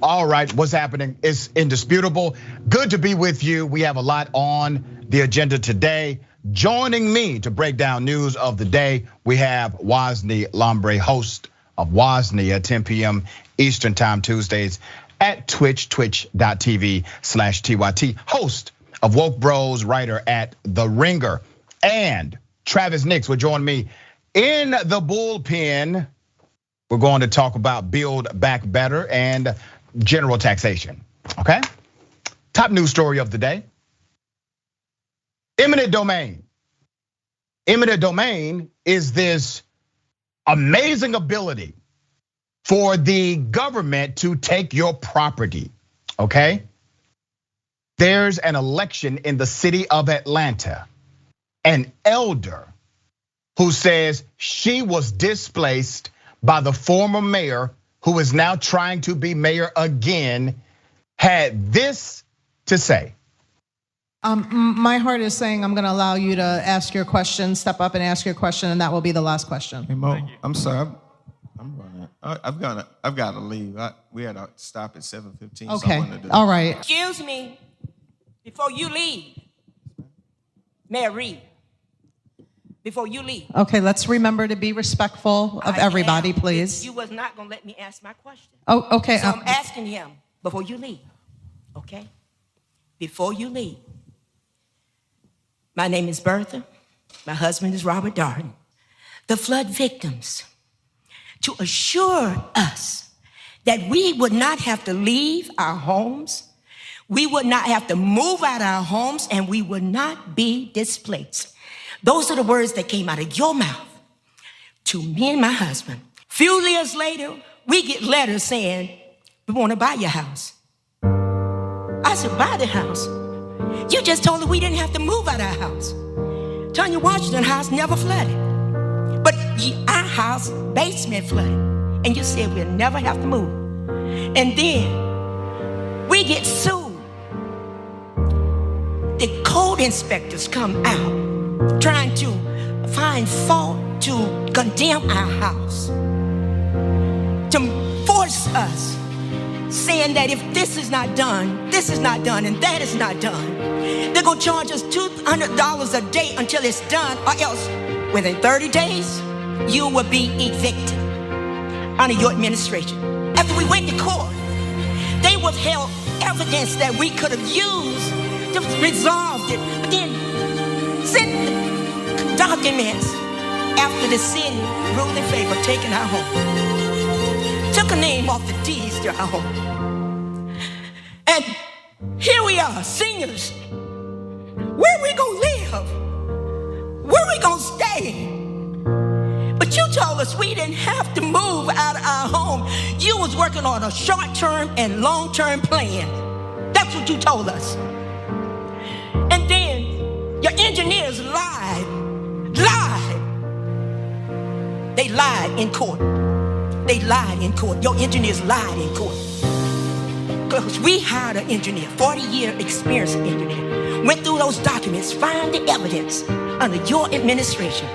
All right, what's happening? It's indisputable. Good to be with you. We have a lot on the agenda today. Joining me to break down news of the day, we have Wosny Lambre, host of Wosny at 10 p.m. Eastern Time Tuesdays at twitch.tv/TYT, host of Woke Bros, writer at The Ringer. And Travis Nix will join me in the bullpen. We're going to talk about Build Back Better and general taxation, okay? Top news story of the day. Eminent domain. Eminent domain is this amazing ability for the government to take your property, okay? There's an election in the city of Atlanta. An elder who says she was displaced by the former mayor, who is now trying to be mayor again, had this to say. My heart is saying I'm gonna allow you to ask your question, step up and ask your question, and that will be the last question. Hey Mo, I'm sorry, I've got to leave. We had to stop at 7:15. Okay, all right. Excuse me, before you leave, Mayor Reed, before you leave. Okay, let's remember to be respectful of everybody, please. You was not gonna let me ask my question. Oh, okay. So I'm asking him before you leave, okay? Before you leave. My name is Bertha. My husband is Robert Darden. The flood victims, to assure us that we would not have to leave our homes, we would not have to move out our homes, and we would not be displaced. Those are the words that came out of your mouth to me and my husband. Few years later, we get letters saying, we want to buy your house. I said, buy the house? You just told us we didn't have to move out our house. Tanya Washington house never flooded. But our house, basement flooded. And you said we'll never have to move. And then we get sued. The code inspectors come out trying to find fault to condemn our house, to force us, saying that if this is not done, this is not done, and that is not done, they're gonna charge us $200 a day until it's done, or else within 30 days, you will be evicted under your administration. After we went to court, they withheld evidence that we could have used to resolve it, but then sent documents after the city ruled in favor of taking our home. Took a name off the deeds to our home. And here we are, seniors. Where we gonna live? Where we gonna stay? But you told us we didn't have to move out of our home. You was working on a short-term and long-term plan. That's what you told us. And then your engineers lied. They lied in court. They lied in court. Your engineers lied in court. Because we hired an engineer, 40-year experienced engineer, went through those documents, found the evidence under your administration.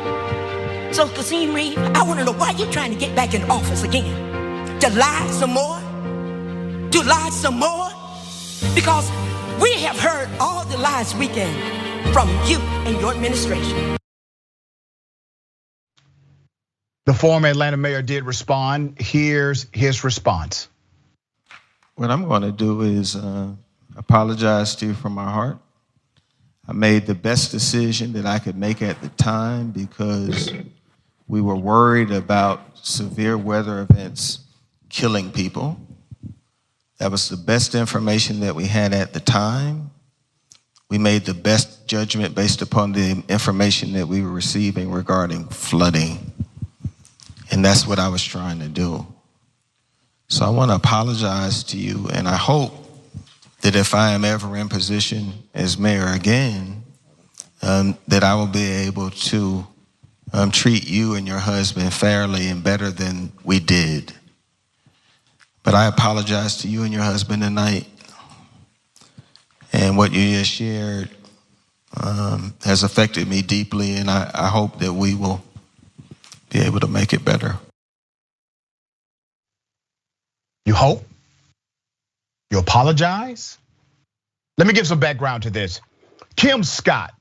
So, Kasim Reed, I want to know why you're trying to get back in office again. To lie some more? To lie some more? Because we have heard all the lies we can from you and your administration. The former Atlanta mayor did respond. Here's his response. What I'm going to do is apologize to you from my heart. I made the best decision that I could make at the time because we were worried about severe weather events killing people. That was the best information that we had at the time. We made the best judgment based upon the information that we were receiving regarding flooding. And that's what I was trying to do. So I want to apologize to you, and I hope that if I am ever in position as mayor again, that I will be able to treat you and your husband fairly and better than we did. But I apologize to you and your husband tonight. And what you just shared has affected me deeply, and I hope that we will be able to make it better. You hope? You apologize? Let me give some background to this. Kim Scott,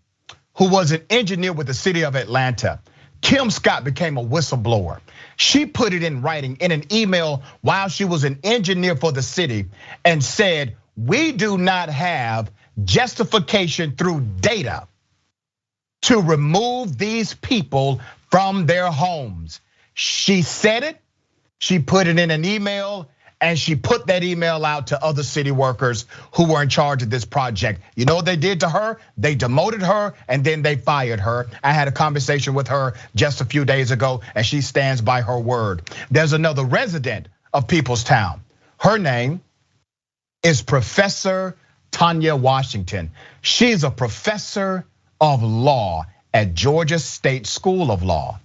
who was an engineer with the city of Atlanta, Kim Scott became a whistleblower. She put it in writing in an email while she was an engineer for the city and said, we do not have justification through data to remove these people from their homes. She said it, she put it in an email, and she put that email out to other city workers who were in charge of this project. You know what they did to her? They demoted her and then they fired her. I had a conversation with her just a few days ago and she stands by her word. There's another resident of Peoplestown. Her name is Professor Tanya Washington. She's a professor of law at Georgia State School of Law.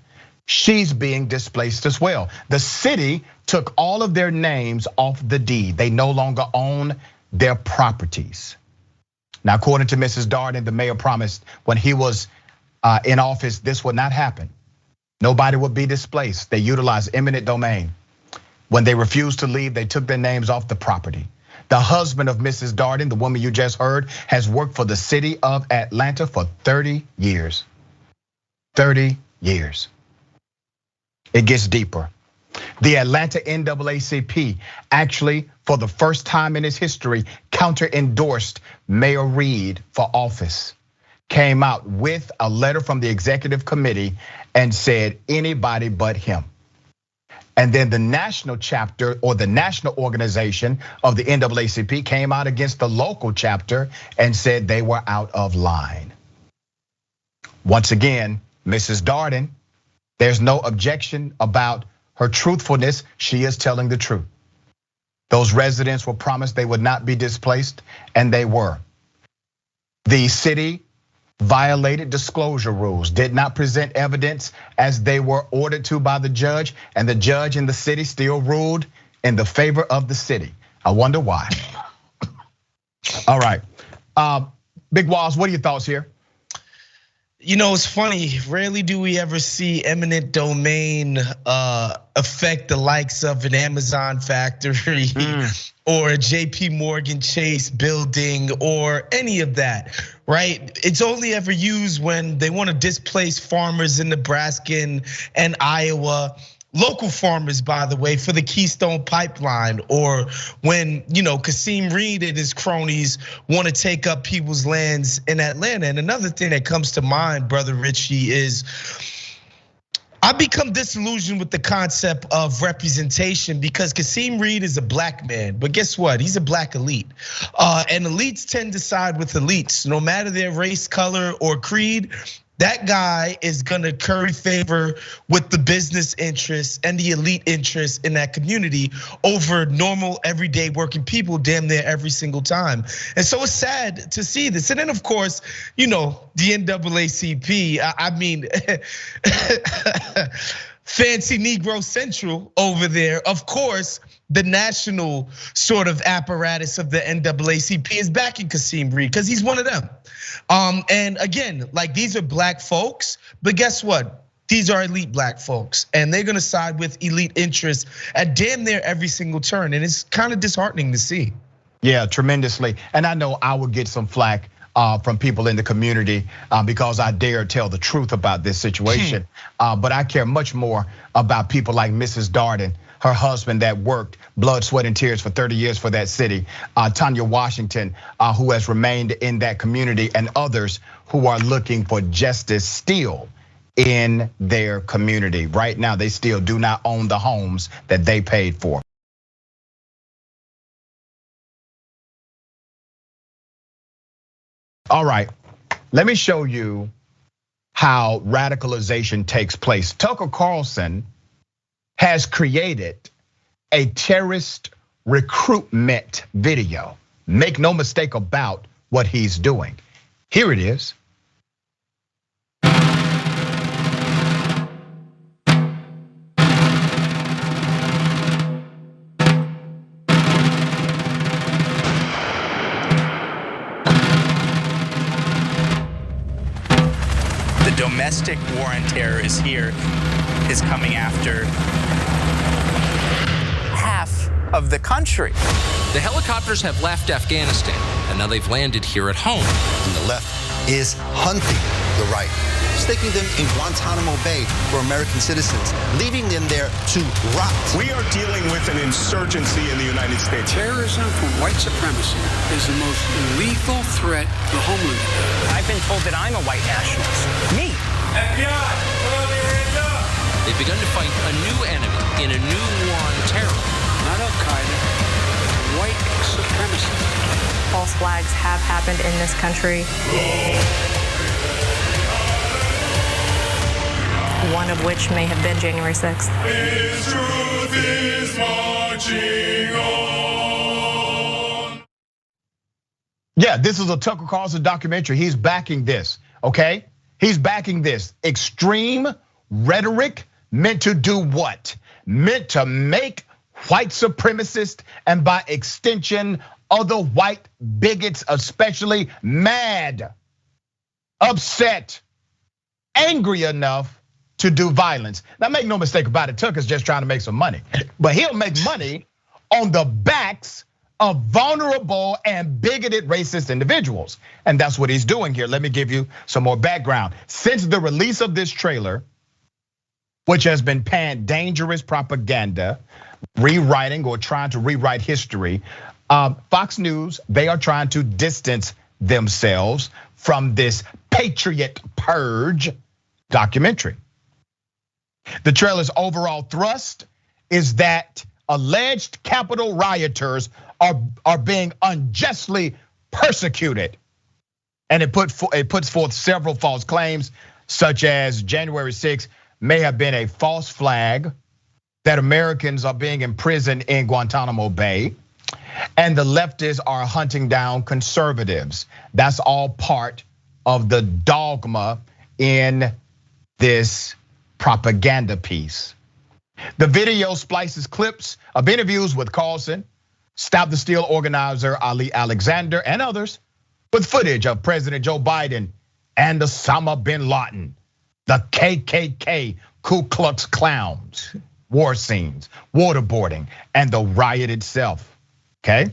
She's being displaced as well. The city took all of their names off the deed. They no longer own their properties. Now, according to Mrs. Darden, the mayor promised when he was in office, this would not happen. Nobody would be displaced. They utilized eminent domain. When they refused to leave, they took their names off the property. The husband of Mrs. Darden, the woman you just heard, has worked for the city of Atlanta for 30 years. 30 years. It gets deeper. The Atlanta NAACP actually, for the first time in its history, counter-endorsed Mayor Reed for office. Came out with a letter from the executive committee and said anybody but him. And then the national chapter or the national organization of the NAACP came out against the local chapter and said they were out of line. Once again, Mrs. Darden, there's no objection about her truthfulness. She is telling the truth. Those residents were promised they would not be displaced, and they were. The city violated disclosure rules, did not present evidence as they were ordered to by the judge, and the judge in the city still ruled in the favor of the city. I wonder why. All right, Big Walls, what are your thoughts here? You know, it's funny, rarely do we ever see eminent domain affect the likes of an Amazon factory or a JP Morgan Chase building or any of that, right? It's only ever used when they want to displace farmers in Nebraska and Iowa. Local farmers, by the way, for the Keystone Pipeline, or when Kasim Reed and his cronies want to take up people's lands in Atlanta. And another thing that comes to mind, Brother Richie, is I become disillusioned with the concept of representation because Kasim Reed is a black man, but guess what? He's a black elite. And elites tend to side with elites, no matter their race, color, or creed. That guy is gonna curry favor with the business interests and the elite interests in that community over normal, everyday working people damn near every single time. And so it's sad to see this. And then of course, the NAACP, I mean, fancy Negro Central over there. Of course, the national sort of apparatus of the NAACP is backing Kasim Reed because he's one of them. And again, like these are black folks, but guess what? These are elite black folks, and they're gonna side with elite interests at damn near every single turn, and it's kind of disheartening to see. Yeah, tremendously. And I know I would get some flack from people in the community because I dare tell the truth about this situation. But I care much more about people like Mrs. Darden, her husband that worked blood, sweat, and tears for 30 years for that city. Tanya Washington, who has remained in that community, and others who are looking for justice still in their community. Right now, they still do not own the homes that they paid for. All right, let me show you how radicalization takes place. Tucker Carlson has created a terrorist recruitment video. Make no mistake about what he's doing. Here it is. Domestic war on terror is here, is coming after half of the country. The helicopters have left Afghanistan, and now they've landed here at home. And the left is hunting the right, sticking them in Guantanamo Bay for American citizens, leaving them there to rot. We are dealing with an insurgency in the United States. Terrorism from white supremacy is the most lethal threat to homeland. I've been told that I'm a white nationalist. Me. FBI, They've begun to fight a new enemy in a new war on terror. not Al-Qaeda, white supremacy. False flags have happened in this country. One of which may have been January 6th. His truth is marching on. Yeah, this is a Tucker Carlson documentary. He's backing this, okay? He's backing this. Extreme rhetoric meant to do what? Meant to make white supremacists and by extension, other white bigots especially mad, upset, angry enough to do violence. Now make no mistake about it, Tucker's just trying to make some money. But he'll make money on the backs of vulnerable and bigoted racist individuals. And that's what he's doing here. Let me give you some more background. Since the release of this trailer, which has been panned dangerous propaganda, rewriting or trying to rewrite history, Fox News, they are trying to distance themselves from this patriot purge documentary. The trailer's overall thrust is that alleged Capitol rioters are being unjustly persecuted. And it puts forth several false claims, such as January 6th may have been a false flag, that Americans are being imprisoned in Guantanamo Bay, and the leftists are hunting down conservatives. That's all part of the dogma in this propaganda piece. The video splices clips of interviews with Carlson, Stop the Steal organizer Ali Alexander, and others, with footage of President Joe Biden and Osama bin Laden, the KKK, Ku Klux Klans, war scenes, waterboarding, and the riot itself, okay?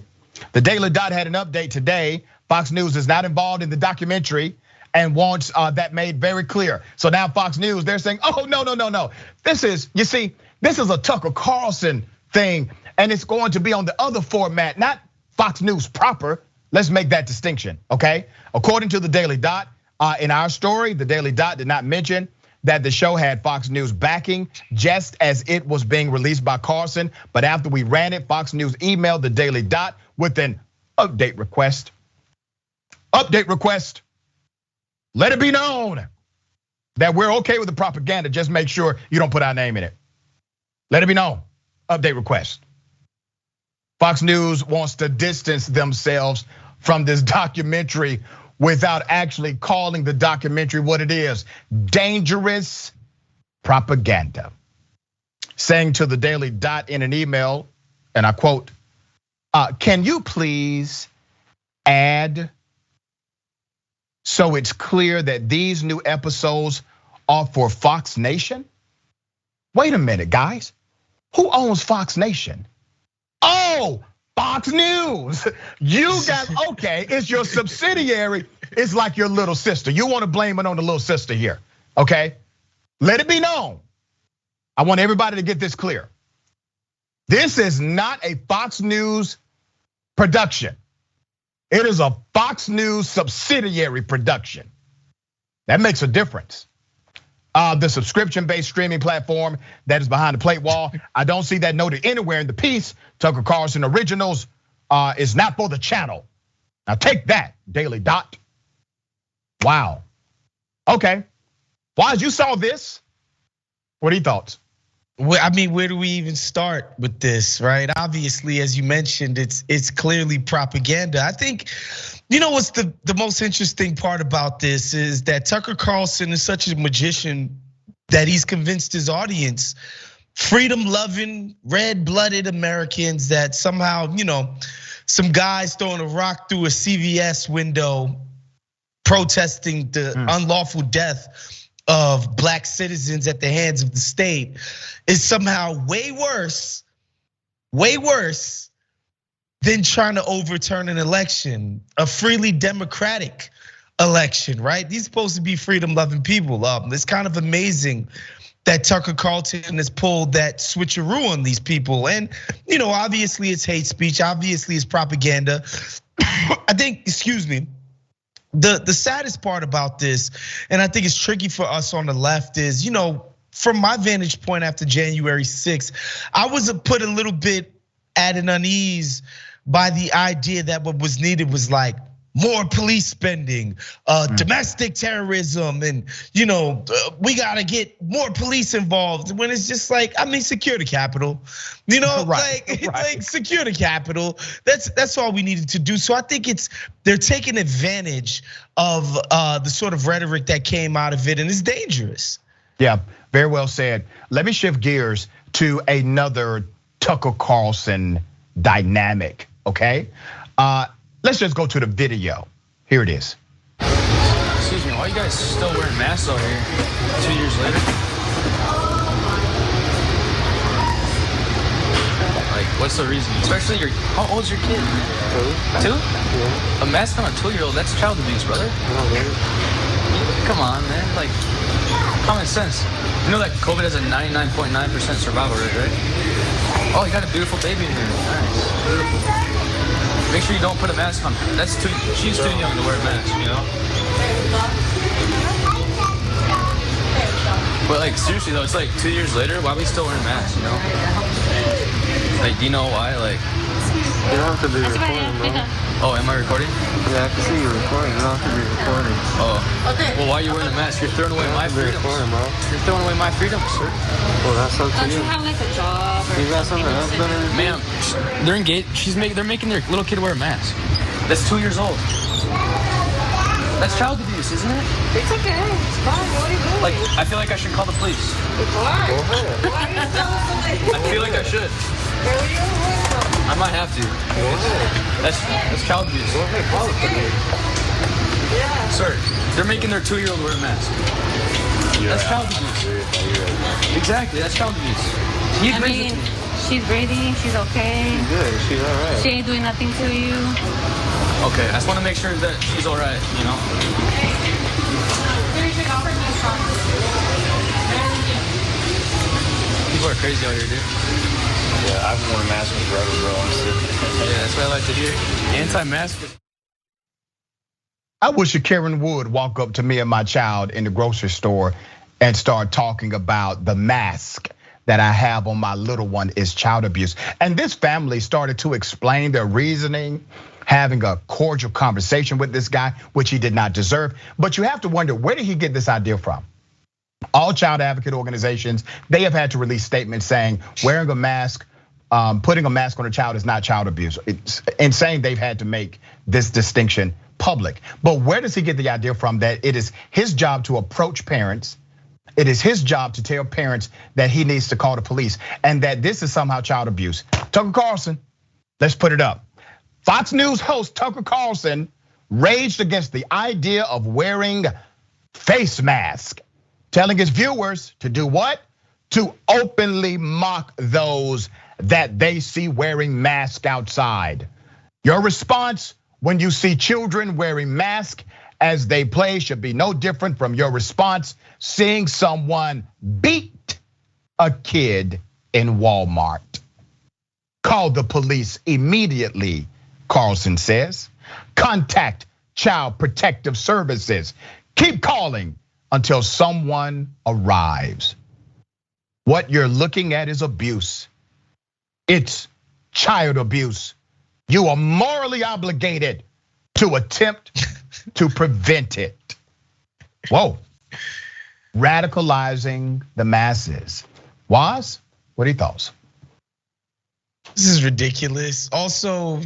The Daily Dot had an update today. Fox News is not involved in the documentary and wants that made very clear. So now Fox News, they're saying, oh, no. This is, you see, this is a Tucker Carlson thing, and it's going to be on the other format, not Fox News proper. Let's make that distinction, okay? According to the Daily Dot, in our story, the Daily Dot did not mention that the show had Fox News backing just as it was being released by Carlson. But after we ran it, Fox News emailed the Daily Dot with an update request. Update request. Let it be known that we're okay with the propaganda. Just make sure you don't put our name in it. Let it be known. Update request. Fox News wants to distance themselves from this documentary without actually calling the documentary what it is: dangerous propaganda. Saying to the Daily Dot in an email, and I quote, can you please add so it's clear that these new episodes are for Fox Nation? Wait a minute, guys. Who owns Fox Nation? Oh, Fox News. You got, okay, it's your subsidiary. It's like your little sister. You want to blame it on the little sister here, okay? Let it be known. I want everybody to get this clear. This is not a Fox News production. It is a Fox News subsidiary production. That makes a difference. The subscription-based streaming platform that is behind the plate wall, I don't see that noted anywhere in the piece. Tucker Carlson Originals is not for the channel. Now take that, Daily Dot. Wow. Okay. Waz, you saw this. What are your thoughts? Well, I mean, where do we even start with this, right? Obviously, as you mentioned, it's clearly propaganda. I think, you know, what's the most interesting part about this is that Tucker Carlson is such a magician that he's convinced his audience, freedom-loving, red-blooded Americans, that somehow, you know, some guys throwing a rock through a CVS window, protesting the unlawful death of black citizens at the hands of the state is somehow way worse than trying to overturn an election, a freely democratic election, right? These are supposed to be freedom-loving people. It's kind of amazing that Tucker Carlson has pulled that switcheroo on these people. And, obviously it's hate speech, obviously it's propaganda. I think, excuse me, the saddest part about this, and I think it's tricky for us on the left is, from my vantage point after January 6th, I was put a little bit at an unease by the idea that what was needed was like more police spending, domestic terrorism, and we gotta get more police involved. When it's just like, secure the Capitol, like secure the Capitol. That's all we needed to do. So I think they're taking advantage of the sort of rhetoric that came out of it, and it's dangerous. Yeah, very well said. Let me shift gears to another Tucker Carlson dynamic, okay? Let's just go to the video. Here it is. Excuse me, why are you guys still wearing masks out here 2 years later? Like, what's the reason? Especially how old's your kid? 2? Yeah. A mask on a 2-year-old, that's child abuse, brother. Come on, man, like, common sense. You know that COVID has a 99.9% survival rate, right? Oh, you got a beautiful baby in here. Nice. Beautiful. Make sure you don't put a mask on. She's too young to wear a mask, But like, seriously though, it's like 2 years later, why are we still wearing masks, Like, do you know why? Like, you don't have to be recording, bro. Oh, am I recording? Yeah, I can see you recording. You don't have to be recording. Oh. Well, why are you wearing a mask? You're throwing away my freedom. You're throwing away my freedom, sir. Well, that's up to Don't you. you have like a job? Or you got something else better? Ma'am, they're engaged. They're making their little kid wear a mask. That's 2 years old. That's child abuse, isn't it? It's okay. It's fine. What are you doing? Like, I feel like I should call the police. Why? Go ahead. Why are you telling somebody? I feel like I should. Where are you going? I might have to. Go ahead. That's child abuse. Go ahead, call the police. Yeah. Sir, they're making their 2-year-old wear a mask. That's child abuse. Exactly, that's child abuse. He agrees with me. She's breathing. She's okay. She's good. She's all right. She ain't doing nothing to you. Okay, I just want to make sure that she's all right, People are crazy out here, dude. Yeah, I've worn a mask forever, bro. Yeah, that's what I like to hear. Anti-mask. I wish a Karen would walk up to me and my child in the grocery store and start talking about the mask that I have on my little one is child abuse. And this family started to explain their reasoning, having a cordial conversation with this guy, which he did not deserve. But you have to wonder, where did he get this idea from? All child advocate organizations, they have had to release statements saying wearing a mask, putting a mask on a child is not child abuse. It's insane they've had to make this distinction public. But where does he get the idea from that it is his job to approach parents? It is his job to tell parents that he needs to call the police and that this is somehow child abuse. Tucker Carlson, let's put it up. Fox News host Tucker Carlson raged against the idea of wearing face mask, telling his viewers to do what? To openly mock those that they see wearing masks outside. Your response when you see children wearing masks as they play should be no different from your response seeing someone beat a kid in Walmart. Call the police immediately, Carlson says. Contact Child Protective Services. Keep calling until someone arrives. What you're looking at is abuse. It's child abuse. You are morally obligated to attempt to prevent it. Whoa. Radicalizing the masses. Was? What are your thoughts? This is ridiculous. Also,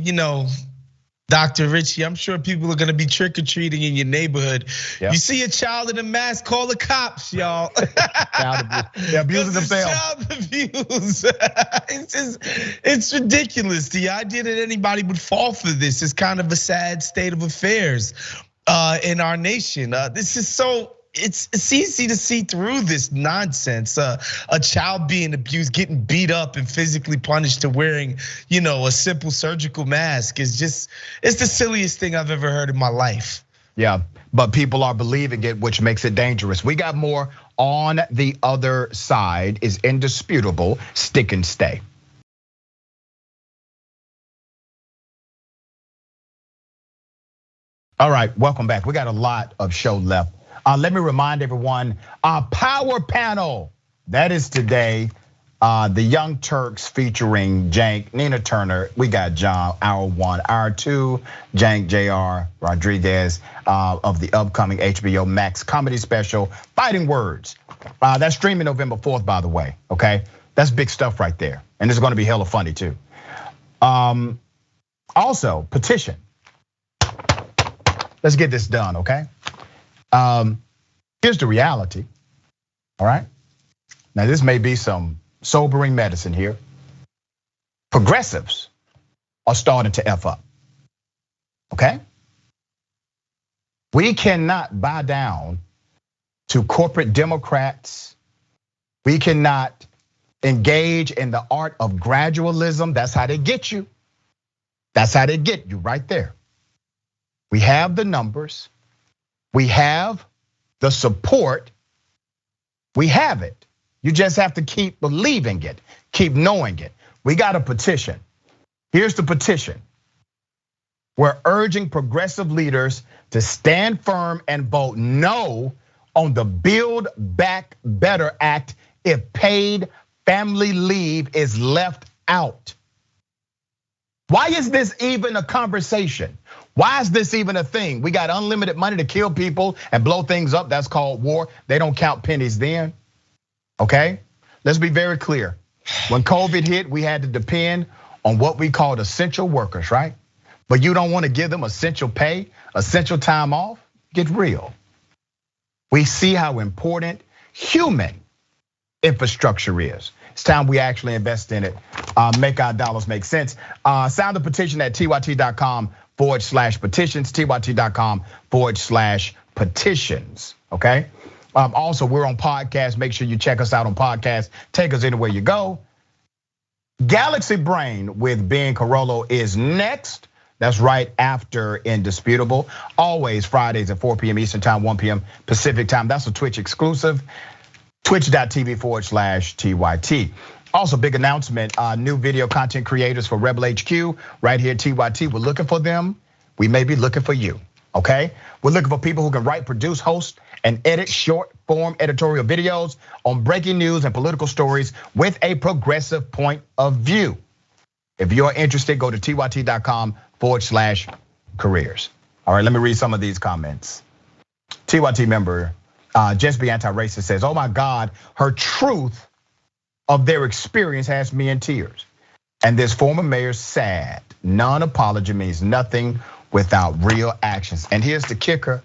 Dr. Richie, I'm sure people are gonna be trick-or-treating in your neighborhood. Yep. You see a child in a mask, call the cops, y'all. They're abusing themselves. Child abuse. It's ridiculous. The idea that anybody would fall for this is kind of a sad state of affairs in our nation. This is so it's easy to see through this nonsense. A child being abused, getting beat up and physically punished to wearing, a simple surgical mask it's the silliest thing I've ever heard in my life. Yeah, but people are believing it, which makes it dangerous. We got more on the other side. Is indisputable. Stick and stay. All right, welcome back. We got a lot of show left. Let me remind everyone, our power panel, that is today. The Young Turks featuring Jank, Nina Turner. We got John, hour 1, hour 2, Jank, JR, Rodriguez of the upcoming HBO Max comedy special, Fighting Words. That's streaming November 4th, by the way, okay? That's big stuff right there. And it's gonna be hella funny too. Also, petition. Let's get this done, okay? Here's the reality, all right? Now this may be some sobering medicine here. Progressives are starting to F up, okay? We cannot bow down to corporate Democrats. We cannot engage in the art of gradualism. That's how they get you. That's how they get you right there. We have the numbers. We have the support. We have it. You just have to keep believing it, keep knowing it. We got a petition. Here's the petition. We're urging progressive leaders to stand firm and vote no on the Build Back Better Act if paid family leave is left out. Why is this even a conversation? Why is this even a thing? We got unlimited money to kill people and blow things up. That's called war. They don't count pennies then. Okay, let's be very clear. When COVID hit, we had to depend on what we called essential workers, right? But you don't want to give them essential pay, essential time off. Get real. We see how important human infrastructure is. It's time we actually invest in it, make our dollars make sense. Sign the petition at tyt.com/petitions, tyt.com/petitions, okay? Also, we're on podcast. Make sure you check us out on podcast. Take us anywhere you go. Galaxy Brain with Ben Carollo is next. That's right after Indisputable. Always Fridays at 4 p.m. Eastern Time, 1 p.m. Pacific Time. That's a Twitch exclusive. Twitch.tv/TYT. Also, big announcement, new video content creators for Rebel HQ right here, TYT. We're looking for them. We may be looking for you, okay? We're looking for people who can write, produce, host, and edit short form editorial videos on breaking news and political stories with a progressive point of view. If you're interested, go to tyt.com/careers. All right, let me read some of these comments. TYT member, Just Be Anti-Racist says, oh my God, her truth of their experience has me in tears. And this former mayor's sad. Non-apology means nothing without real actions. And here's the kicker.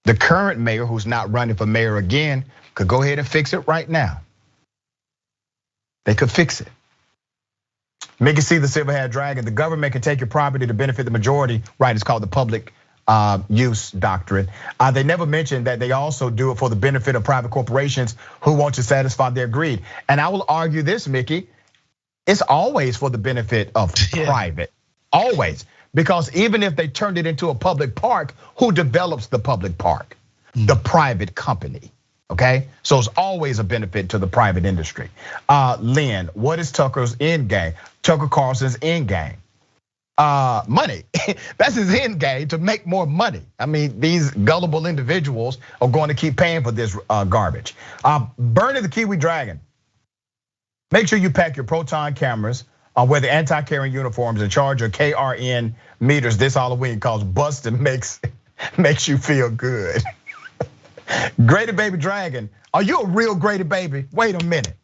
The current mayor, who's not running for mayor again, could go ahead and fix it right now. They could fix it. Mickey C, the silver-haired dragon, the government can take your property to benefit the majority, right? It's called the public use doctrine. They never mentioned that they also do it for the benefit of private corporations who want to satisfy their greed. And I will argue this, Mickey, it's always for the benefit of private, always. Because even if they turned it into a public park, who develops the public park? The private company, okay? So it's always a benefit to the private industry. Lynn, what is Tucker's end game? Tucker Carlson's end game? Money. That's his end game, to make more money. I mean, these gullible individuals are going to keep paying for this garbage. Bernie the Kiwi Dragon. Make sure you pack your Proton cameras, wear the anti-carrying uniforms, and charge your KRN meters this Halloween, cause busting makes you feel good. Grady Baby Dragon, are you a real Grady Baby? Wait a minute.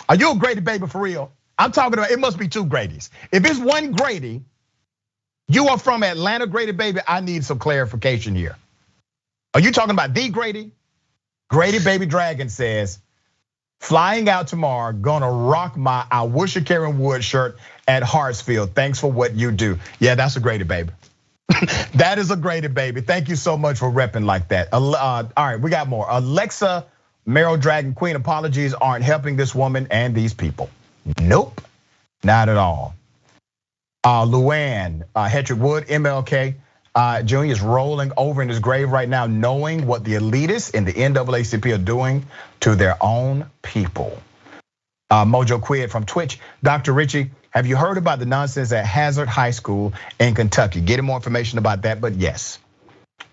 Are you a Grady Baby for real? I'm talking about, it must be two Gradys. If it's one Grady, you are from Atlanta, Grady Baby, I need some clarification here. Are you talking about the Grady? Grady Baby Dragon says, flying out tomorrow, gonna rock my I Wish a Karen Wood shirt at Hartsfield. Thanks for what you do. Yeah, that's a Grady Baby. That is a graded baby. Thank you so much for repping like that. All right, we got more. Alexa, Meryl Dragon Queen, apologies aren't helping this woman and these people. Nope, not at all. Luann, Hedrick Wood, MLK Jr. is rolling over in his grave right now, knowing what the elitists in the NAACP are doing to their own people. Mojo Quid from Twitch, Dr. Richie, have you heard about the nonsense at Hazard High School in Kentucky? Getting more information about that, but yes.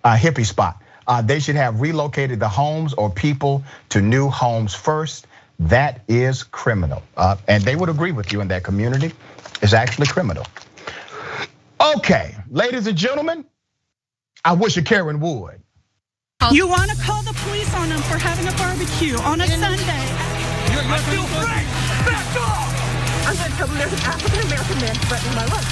Hippie Spot, they should have relocated the homes or people to new homes first. That is criminal. And they would agree with you in that community. It's actually criminal. Okay, ladies and gentlemen, I wish a Karen would. You want to call the police on them for having a barbecue on a Sunday. I feel free! Back off! I'm going to tell them there's an African-American man threatening my life.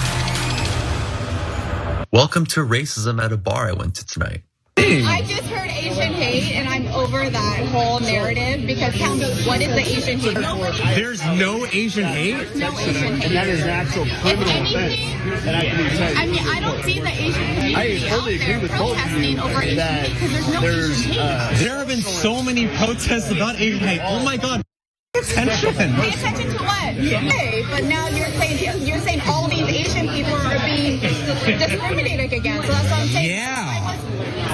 Welcome to racism at a bar I went to tonight. I just heard Asian hate, and I'm over that whole narrative because tell me, what is the Asian hate? There's no Asian hate? No Asian hate. And that is an actual criminal offense. I mean, I don't see the Asian community out there protesting over Asian hate because there's no Asian hate. There have been so many protests about Asian hate. Oh my God. Attention. Pay attention to what? Okay, but now you're saying all these Asian people are being discriminated against. So that's what I'm saying. Yeah.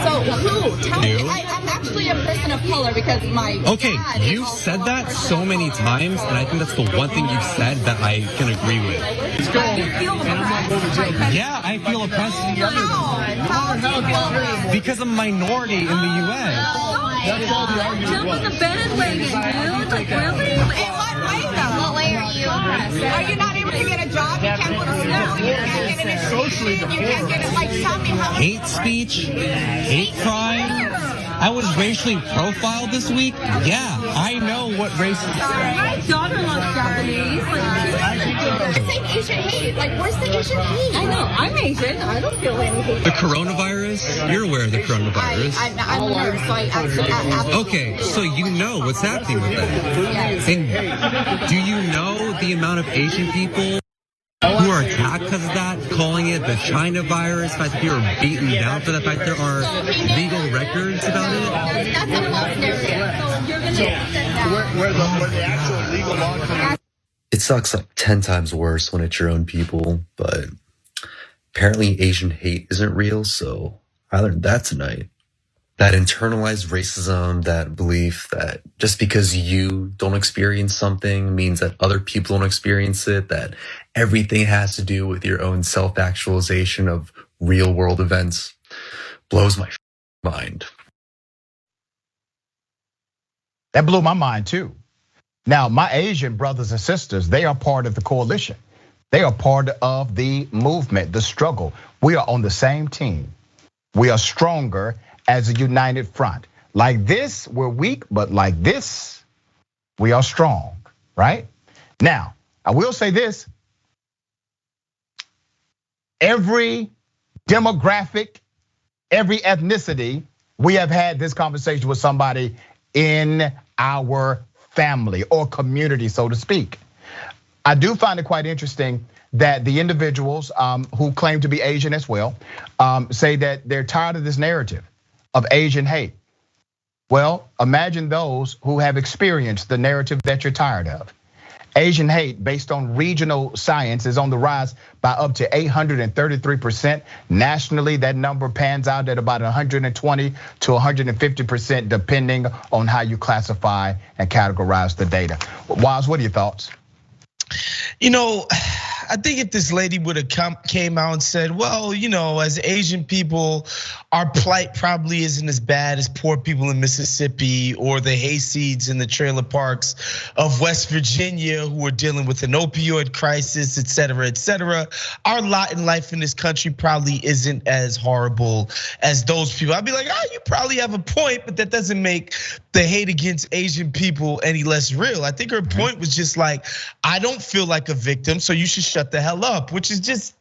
So who? Tell me. I'm actually a person of color because my dad is you've said that so many times, and I think that's the one thing you've said that I can agree with. But you feel oppressed, right? Yeah, I feel oppressed. How do you feel oppressed? Because I'm a minority in the U.S. Jump on the bandwagon, dude. Like, really? In what way, though? What way are you oppressed? Are you not able to get a job? You can't go to school. You can't get an education. You can't get it. Like, tell me how. Hate speech, hate crime. I was racially profiled this week. Yeah, I know what race is. My daughter loves Japanese. You're saying Asian hate. Like, where's the Asian hate? I know. I'm Asian. I don't feel any hate. The coronavirus? You're aware of the coronavirus. I'm a nurse, so I Okay, so you know what's happening with that. And do you know the amount of Asian people who are attacked because of that, calling it the China virus, the fact that people are beaten down for the fact there are legal records about it? That's a false narrative. So you're going to where the actual legal law comes. It sucks like 10 times worse when it's your own people, but apparently Asian hate isn't real, so I learned that tonight. That internalized racism, that belief that just because you don't experience something means that other people don't experience it, that everything has to do with your own self-actualization of real world events, blows my mind. That blew my mind too. Now, my Asian brothers and sisters, they are part of the coalition. They are part of the movement, the struggle. We are on the same team. We are stronger as a united front. Like this, we're weak, but like this, we are strong, right? Now, I will say this. Every demographic, every ethnicity, we have had this conversation with somebody in our family or community, so to speak. I do find it quite interesting that the individuals who claim to be Asian as well say that they're tired of this narrative of Asian hate. Well, imagine those who have experienced the narrative that you're tired of. Asian hate based on regional science is on the rise by up to 833%. Nationally, that number pans out at about 120 to 150% depending on how you classify and categorize the data. Waz, what are your thoughts? You know, I think if this lady would have came out and said, well, you know, as Asian people, our plight probably isn't as bad as poor people in Mississippi or the hayseeds in the trailer parks of West Virginia who are dealing with an opioid crisis, et cetera, et cetera. Our lot in life in this country probably isn't as horrible as those people. I'd be like, you probably have a point, but that doesn't make the hate against Asian people any less real. I think her point was just like, I don't feel like a victim, so you should shut the hell up, which is just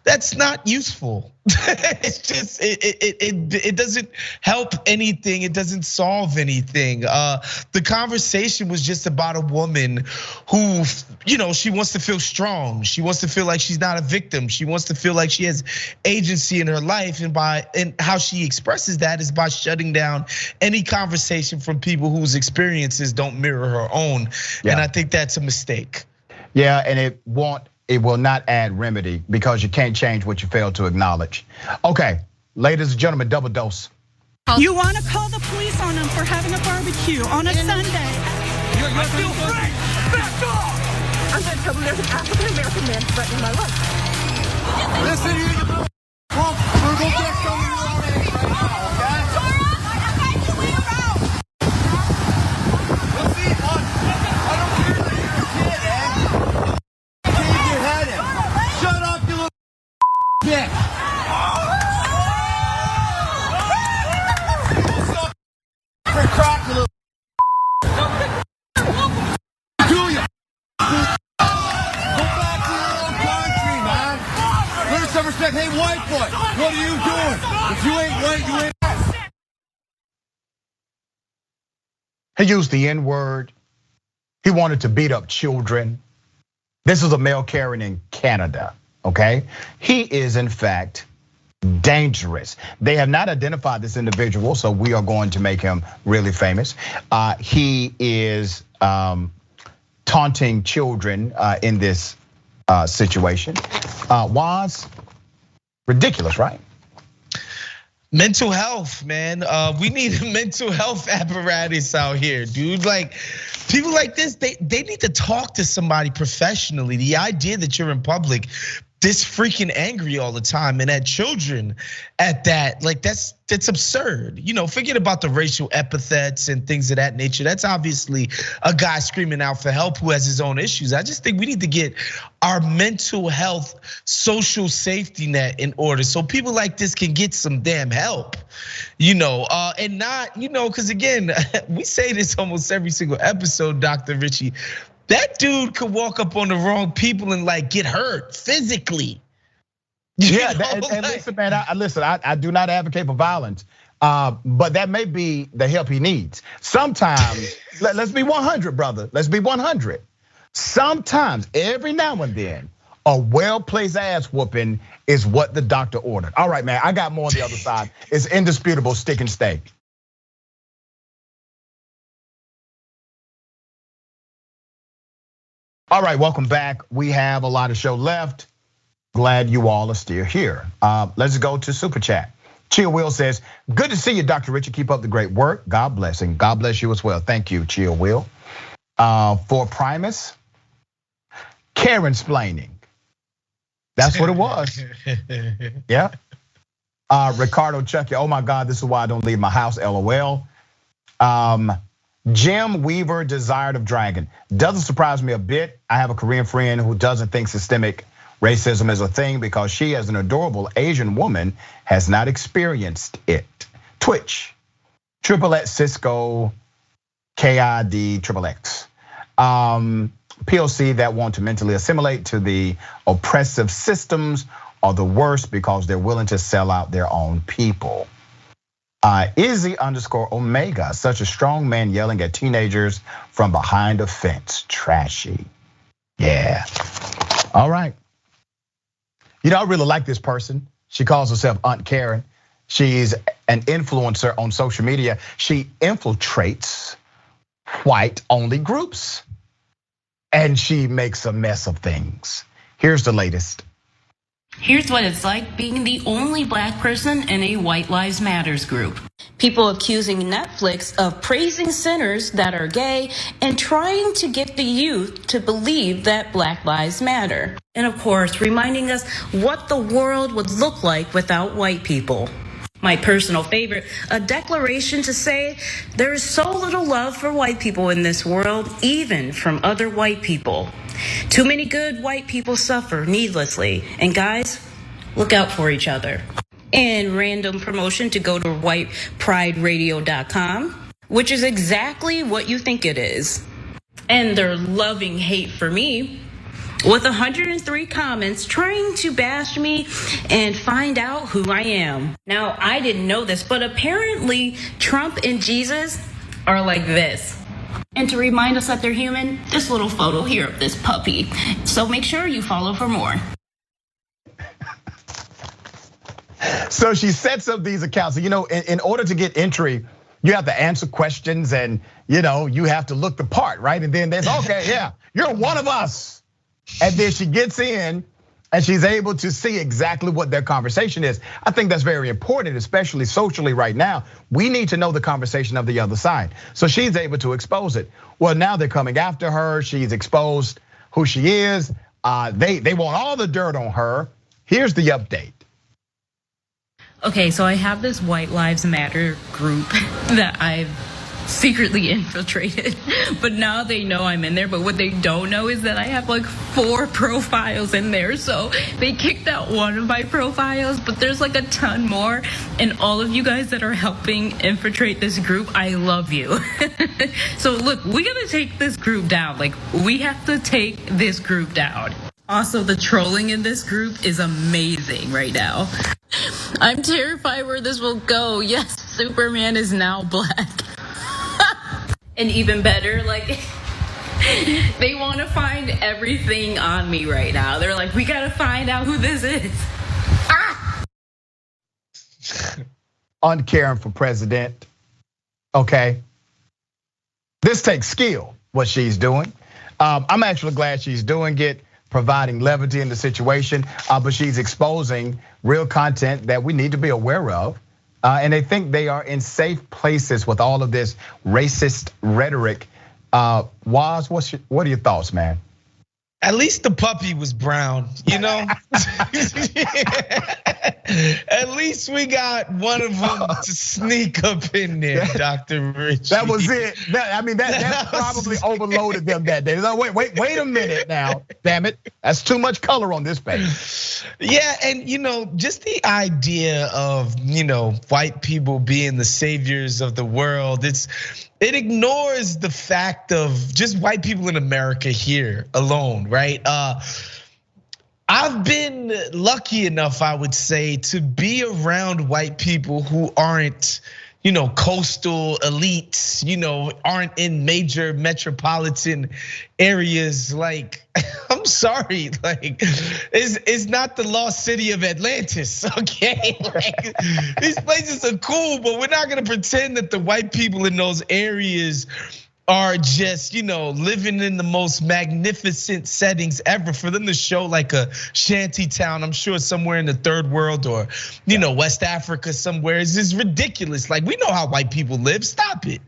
that's not useful. It's just it doesn't help anything. It doesn't solve anything. The conversation was just about a woman who, she wants to feel strong. She wants to feel like she's not a victim. She wants to feel like she has agency in her life, and how she expresses that is by shutting down any conversation from people whose experiences don't mirror her own. Yeah. And I think that's a mistake. Yeah, and it will not add remedy because you can't change what you fail to acknowledge. Okay, ladies and gentlemen, double dose. You want to call the police on them for having a barbecue on a Sunday. You're still free! Back off! I'm going to tell them there's an African-American man threatening my life. Listen, you little punk. We're going to get some of your own eggs right now, okay? Let's see, I don't care that you're a kid, Keep your head in. Shut up, you little bitch. For crack, you little. Do you? Go back to your own country, man. Learn some respect. Hey, white boy, what are you doing? If you ain't white, you ain't. He used the N-word. He wanted to beat up children. This is a mail carrying in Canada, okay? He is, in fact, dangerous. They have not identified this individual, so we are going to make him really famous. He is taunting children in this situation. Was ridiculous, right? Mental health, man. We need a mental health apparatus out here, dude. Like, people like this, they need to talk to somebody professionally. The idea that you're in public this freaking angry all the time, and at children at that, like that's absurd. Forget about the racial epithets and things of that nature. That's obviously a guy screaming out for help who has his own issues. I just think we need to get our mental health, social safety net in order so people like this can get some damn help, and not, because again, we say this almost every single episode, Dr. Richie. That dude could walk up on the wrong people and like get hurt physically. And listen, man, I do not advocate for violence, but that may be the help he needs. Sometimes, let's be 100, brother. Let's be 100. Sometimes, every now and then, a well-placed ass whooping is what the doctor ordered. All right, man, I got more on the other side. It's indisputable, stick and stay. All right, welcome back. We have a lot of show left. Glad you all are still here. Let's go to Super Chat. Chill Will says, good to see you, Dr. Richard. Keep up the great work. God bless, and God bless you as well. Thank you, Chill Will. For Primus, Karen-splaining. That's what it was. Yeah. Ricardo Chucky, oh my God, this is why I don't leave my house, LOL. Jim Weaver, Desired of Dragon. Doesn't surprise me a bit. I have a Korean friend who doesn't think systemic racism is a thing because she, as an adorable Asian woman, has not experienced it. Twitch, Triple X Cisco, KID Triple X. POC that want to mentally assimilate to the oppressive systems are the worst because they're willing to sell out their own people. Izzy_Omega, such a strong man yelling at teenagers from behind a fence. Trashy. Yeah. All right. I really like this person. She calls herself Aunt Karen. She's an influencer on social media. She infiltrates white-only groups. And she makes a mess of things. Here's the latest. Here's what it's like being the only black person in a White Lives Matters group. People accusing Netflix of praising sinners that are gay and trying to get the youth to believe that Black Lives Matter. And of course, reminding us what the world would look like without white people. My personal favorite, a declaration to say there is so little love for white people in this world, even from other white people. Too many good white people suffer needlessly. And guys, look out for each other. And random promotion to go to whiteprideradio.com, which is exactly what you think it is. And their loving hate for me with 103 comments trying to bash me and find out who I am. Now, I didn't know this, but apparently Trump and Jesus are like this. And to remind us that they're human, this little photo here of this puppy. So make sure you follow for more. So she sets up these accounts. In order to get entry, you have to answer questions and you have to look the part, right? And then there's, okay, yeah, you're one of us. And then she gets in and she's able to see exactly what their conversation is. I think that's very important, especially socially right now. We need to know the conversation of the other side. So she's able to expose it. Well, now they're coming after her. She's exposed who she is. They want all the dirt on her. Here's the update. Okay, so I have this White Lives Matter group that I've secretly infiltrated, but now they know I'm in there. But what they don't know is that I have like 4 profiles in there. So they kicked out one of my profiles, but there's like a ton more. And all of you guys that are helping infiltrate this group, I love you. So look, we gotta take this group down. Like, we have to take this group down. Also, the trolling in this group is amazing right now. I'm terrified where this will go. Yes, Superman is now black. And even better, like, they want to find everything on me right now. They're like, we got to find out who this is. Uncaring for president, okay? This takes skill, what she's doing. I'm actually glad she's doing it, providing levity in the situation, but she's exposing real content that we need to be aware of. And they think they are in safe places with all of this racist rhetoric. Woz, what are your thoughts, man? At least the puppy was brown, At least we got one of them to sneak up in there, Dr. Rich. That was it. That probably overloaded them that day. Like, wait a minute now, damn it. That's too much color on this page. Yeah, and just the idea of white people being the saviors of the world, it ignores the fact of just white people in America here alone, right? I've been lucky enough, I would say, to be around white people who aren't, coastal elites, aren't in major metropolitan areas. Like, I'm sorry, like, it's not the lost city of Atlantis, okay? Like, these places are cool, but we're not gonna pretend that the white people in those areas are just, living in the most magnificent settings ever. For them to show like a shanty town, I'm sure somewhere in the third world or, West Africa somewhere, is just ridiculous. Like, we know how white people live, stop it.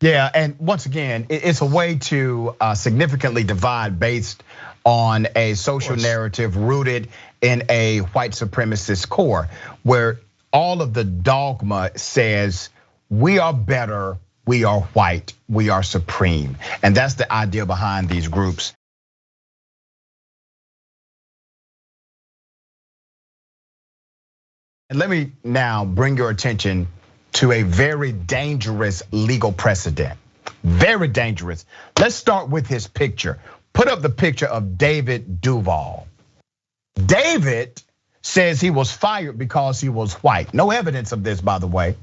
Yeah, and once again, it's a way to significantly divide based on a social narrative rooted in a white supremacist core, where all of the dogma says we are better, we are white, we are supreme. And that's the idea behind these groups. And let me now bring your attention to a very dangerous legal precedent. Very dangerous. Let's start with his picture. Put up the picture of David Duval. David says he was fired because he was white. No evidence of this, by the way.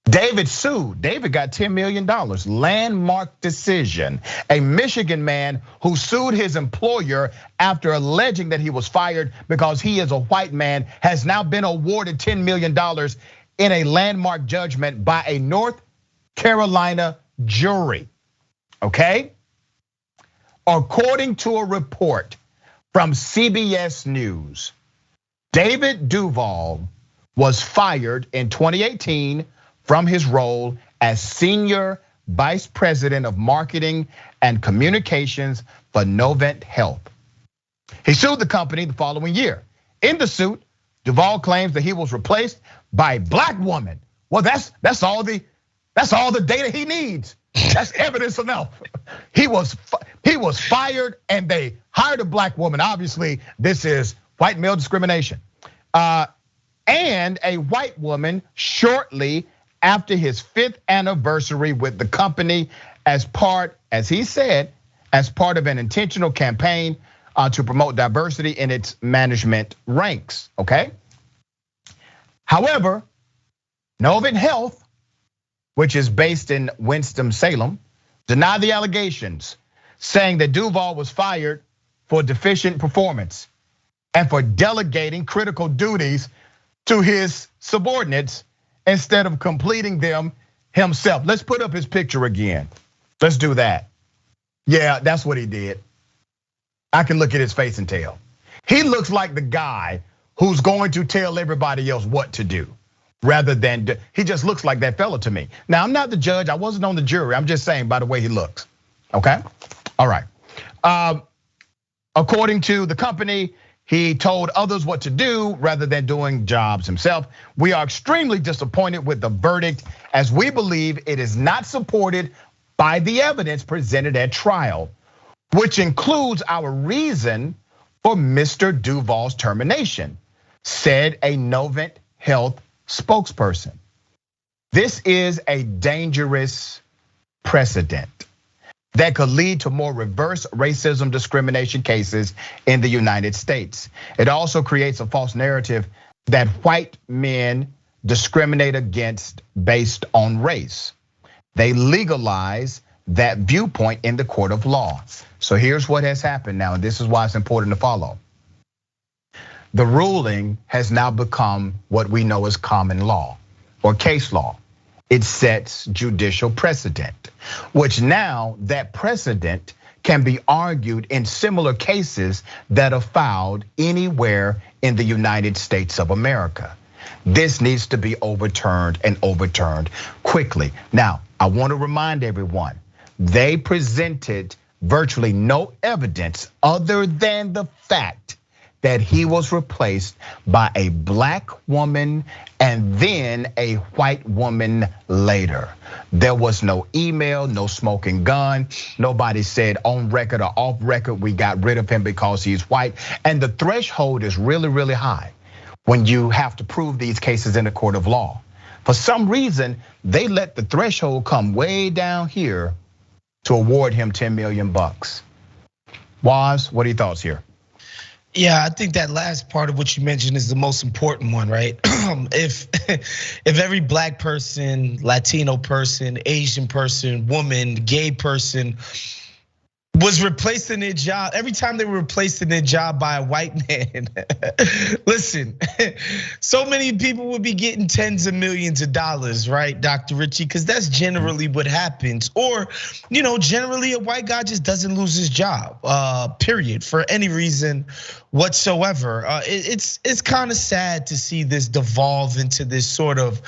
David sued. David got $10 million, landmark decision. A Michigan man who sued his employer after alleging that he was fired because he is a white man has now been awarded $10 million in a landmark judgment by a North Carolina jury, okay? According to a report from CBS News, David Duval was fired in 2018 from his role as Senior Vice President of Marketing and Communications for Novant Health. He sued the company the following year. In the suit, Duval claims that he was replaced by a black woman. Well, that's all the data he needs. That's evidence enough. He was fired and they hired a black woman. Obviously, this is white male discrimination. And a white woman shortly after his 5th anniversary with the company as part, as he said, as part of an intentional campaign to promote diversity in its management ranks, okay? However, Novant Health, which is based in Winston-Salem, denied the allegations, saying that Duval was fired for deficient performance and for delegating critical duties to his subordinates instead of completing them himself. Let's put up his picture again. Let's do that. Yeah, that's what he did. I can look at his face and tell. He looks like the guy who's going to tell everybody else what to do rather than, he just looks like that fella to me. Now, I'm not the judge, I wasn't on the jury, I'm just saying by the way he looks, okay? All right. According to the company, he told others what to do rather than doing jobs himself. We are extremely disappointed with the verdict as we believe it is not supported by the evidence presented at trial, which includes our reason for Mr. Duval's termination, said a Novant Health spokesperson. This is a dangerous precedent that could lead to more reverse racism discrimination cases in the United States. It also creates a false narrative that white men discriminate against based on race. They legalize that viewpoint in the court of law. So here's what has happened now, and this is why it's important to follow. The ruling has now become what we know as common law or case law. It sets judicial precedent, which now that precedent can be argued in similar cases that are filed anywhere in the United States of America. This needs to be overturned and overturned quickly. Now, I want to remind everyone, they presented virtually no evidence other than the fact that he was replaced by a black woman and then a white woman later. There was no email, no smoking gun. Nobody said on record or off record, we got rid of him because he's white. And the threshold is really, really high when you have to prove these cases in a court of law. For some reason, they let the threshold come way down here to award him 10 million bucks. Waz, what are your thoughts here? Yeah, I think that last part of what you mentioned is the most important one, right? If every black person, Latino person, Asian person, woman, gay person was replacing their job, every time they were replacing their job by a white man, listen, so many people would be getting tens of millions of dollars, right, Dr. Richie? Because that's generally what happens. Or, generally a white guy just doesn't lose his job, period, for any reason whatsoever. It's kind of sad to see this devolve into this sort of,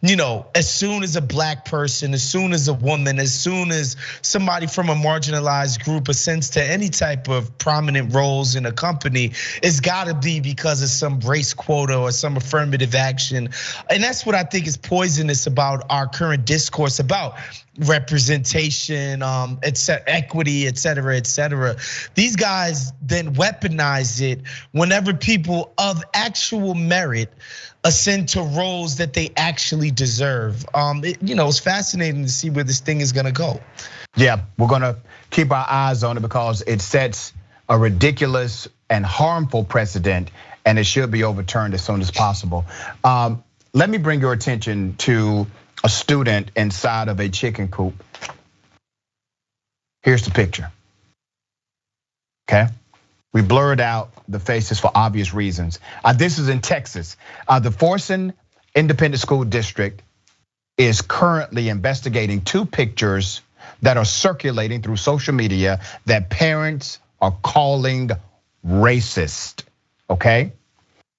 as soon as a black person, as soon as a woman, as soon as somebody from a marginalized group ascends to any type of prominent roles in a company, it's gotta be because of some race quota or some affirmative action. And that's what I think is poisonous about our current discourse about representation, equity, et cetera, et cetera. These guys then weaponize it whenever people of actual merit ascend to roles that they actually deserve. It's fascinating to see where this thing is gonna go. Yeah, we're gonna keep our eyes on it because it sets a ridiculous and harmful precedent, and it should be overturned as soon as possible. Let me bring your attention to a student inside of a chicken coop. Here's the picture, okay? We blurred out the faces for obvious reasons. This is in Texas. The Forson Independent School District is currently investigating 2 pictures that are circulating through social media that parents are calling racist, okay?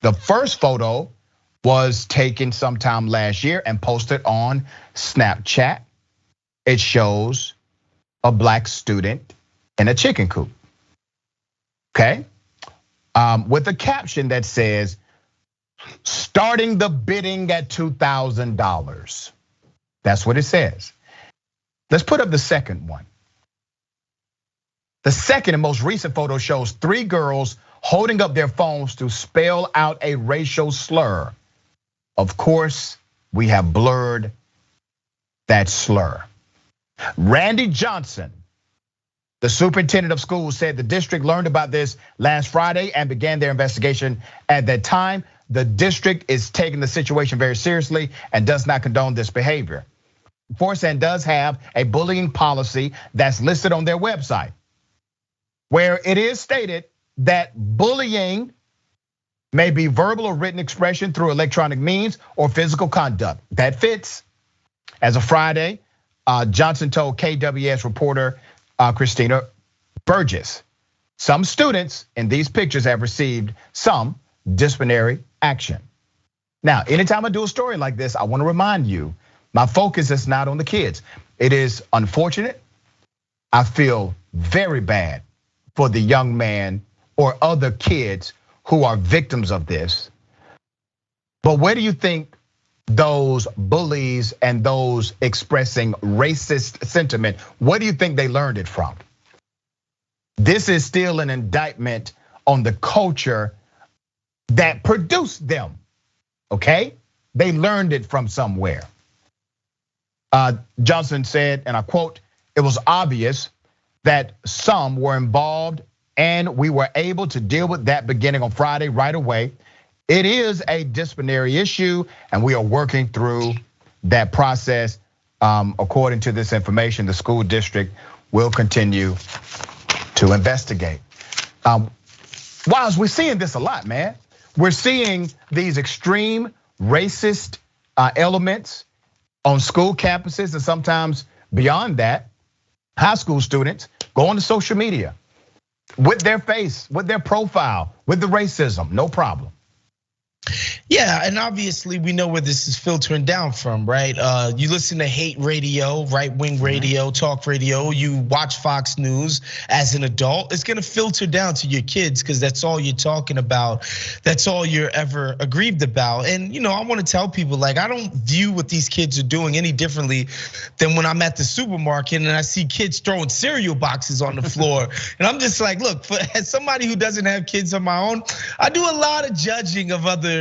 The first photo was taken sometime last year and posted on Snapchat. It shows a black student in a chicken coop, okay? With a caption that says, starting the bidding at $2,000. That's what it says. Let's put up the second one. The second and most recent photo shows 3 girls holding up their phones to spell out a racial slur. Of course, we have blurred that slur. Randy Johnson, The superintendent of schools said the district learned about this last Friday and began their investigation at that time. The district is taking the situation very seriously and does not condone this behavior. Forsan does have a bullying policy that's listed on their website, where it is stated that bullying may be verbal or written expression through electronic means or physical conduct. That fits. As of Friday, Johnson told KWS reporter Christina Burgess, some students in these pictures have received some disciplinary action. Now, anytime I do a story like this, I want to remind you, my focus is not on the kids. It is unfortunate. I feel very bad for the young man or other kids who are victims of this. But where do you think those bullies and those expressing racist sentiment, where do you think they learned it from? This is still an indictment on the culture that produced them, okay? They learned it from somewhere. Johnson said, and I quote, "It was obvious that some were involved and we were able to deal with that beginning on Friday right away. It is a disciplinary issue and we are working through that process. According to this information, the school district will continue to investigate." Wiles, we're seeing this a lot, man. We're seeing these extreme racist elements on school campuses and sometimes beyond that. High school students go on to social media with their face, with their profile, with the racism, no problem. Yeah, and obviously we know where this is filtering down from, right? You listen to hate radio, right-wing radio, talk radio, you watch Fox News as an adult, it's gonna filter down to your kids because that's all you're talking about. That's all you're ever aggrieved about. And I wanna tell people, like, I don't view what these kids are doing any differently than when I'm at the supermarket and I see kids throwing cereal boxes on the floor. And I'm just like, look, as somebody who doesn't have kids of my own, I do a lot of judging of other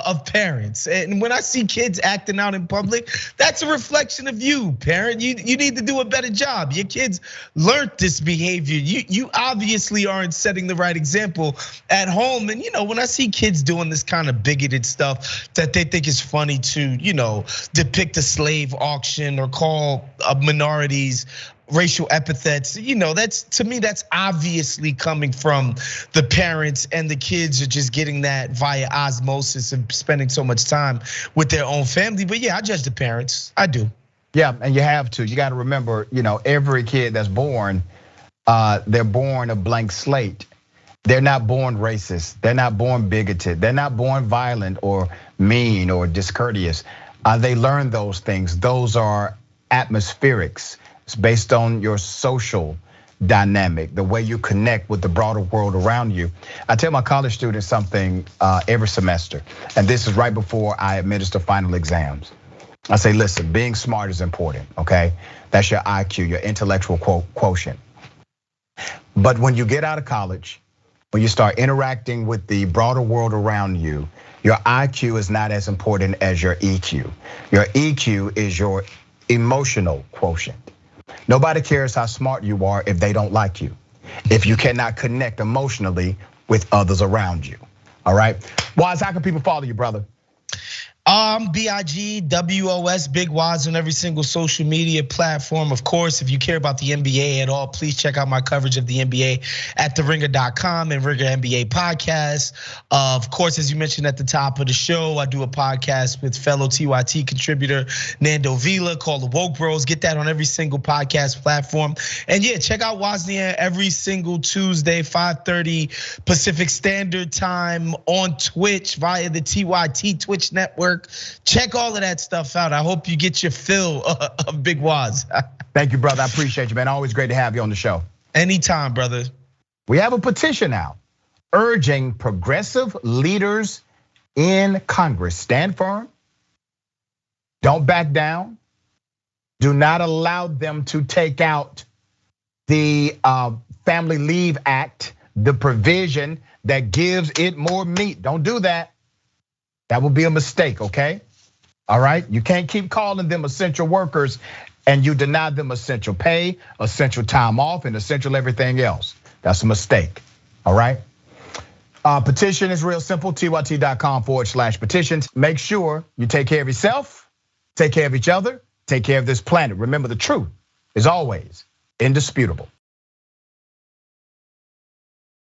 of parents. And when I see kids acting out in public, that's a reflection of you, parent. You need to do a better job. Your kids learned this behavior. You obviously aren't setting the right example at home. And when I see kids doing this kind of bigoted stuff that they think is funny to, depict a slave auction or call minorities racial epithets, that's, to me, that's obviously coming from the parents, and the kids are just getting that via osmosis of spending so much time with their own family. But yeah, I judge the parents, I do. Yeah, and you have to. You got to remember, every kid that's born, they're born a blank slate. They're not born racist. They're not born bigoted. They're not born violent or mean or discourteous. They learn those things. Those are atmospherics. It's based on your social dynamic, the way you connect with the broader world around you. I tell my college students something every semester, and this is right before I administer final exams. I say, listen, being smart is important, okay? That's your IQ, your intellectual quotient. But when you get out of college, when you start interacting with the broader world around you, your IQ is not as important as your EQ. Your EQ is your emotional quotient. Nobody cares how smart you are if they don't like you, if you cannot connect emotionally with others around you, all right? Waz, how can people follow you, brother? BIGWOS, Big Waz on every single social media platform. Of course, if you care about the NBA at all, please check out my coverage of the NBA at theringer.com and Ringer NBA podcast. Of course, as you mentioned at the top of the show, I do a podcast with fellow TYT contributor Nando Vila called The Woke Bros. Get that on every single podcast platform. And yeah, check out Wosny every single Tuesday, 5:30 Pacific Standard Time on Twitch via the TYT Twitch network. Check all of that stuff out. I hope you get your fill of Big Waz. Thank you, brother. I appreciate you, man. Always great to have you on the show. Anytime, brother. We have a petition out urging progressive leaders in Congress stand firm, don't back down, do not allow them to take out the Family Leave Act, the provision that gives it more meat. Don't do that. That would be a mistake, okay? All right, you can't keep calling them essential workers and you deny them essential pay, essential time off, and essential everything else. That's a mistake, all right? Petition is real simple, tyt.com/petitions. Make sure you take care of yourself, take care of each other, take care of this planet. Remember, the truth is always indisputable.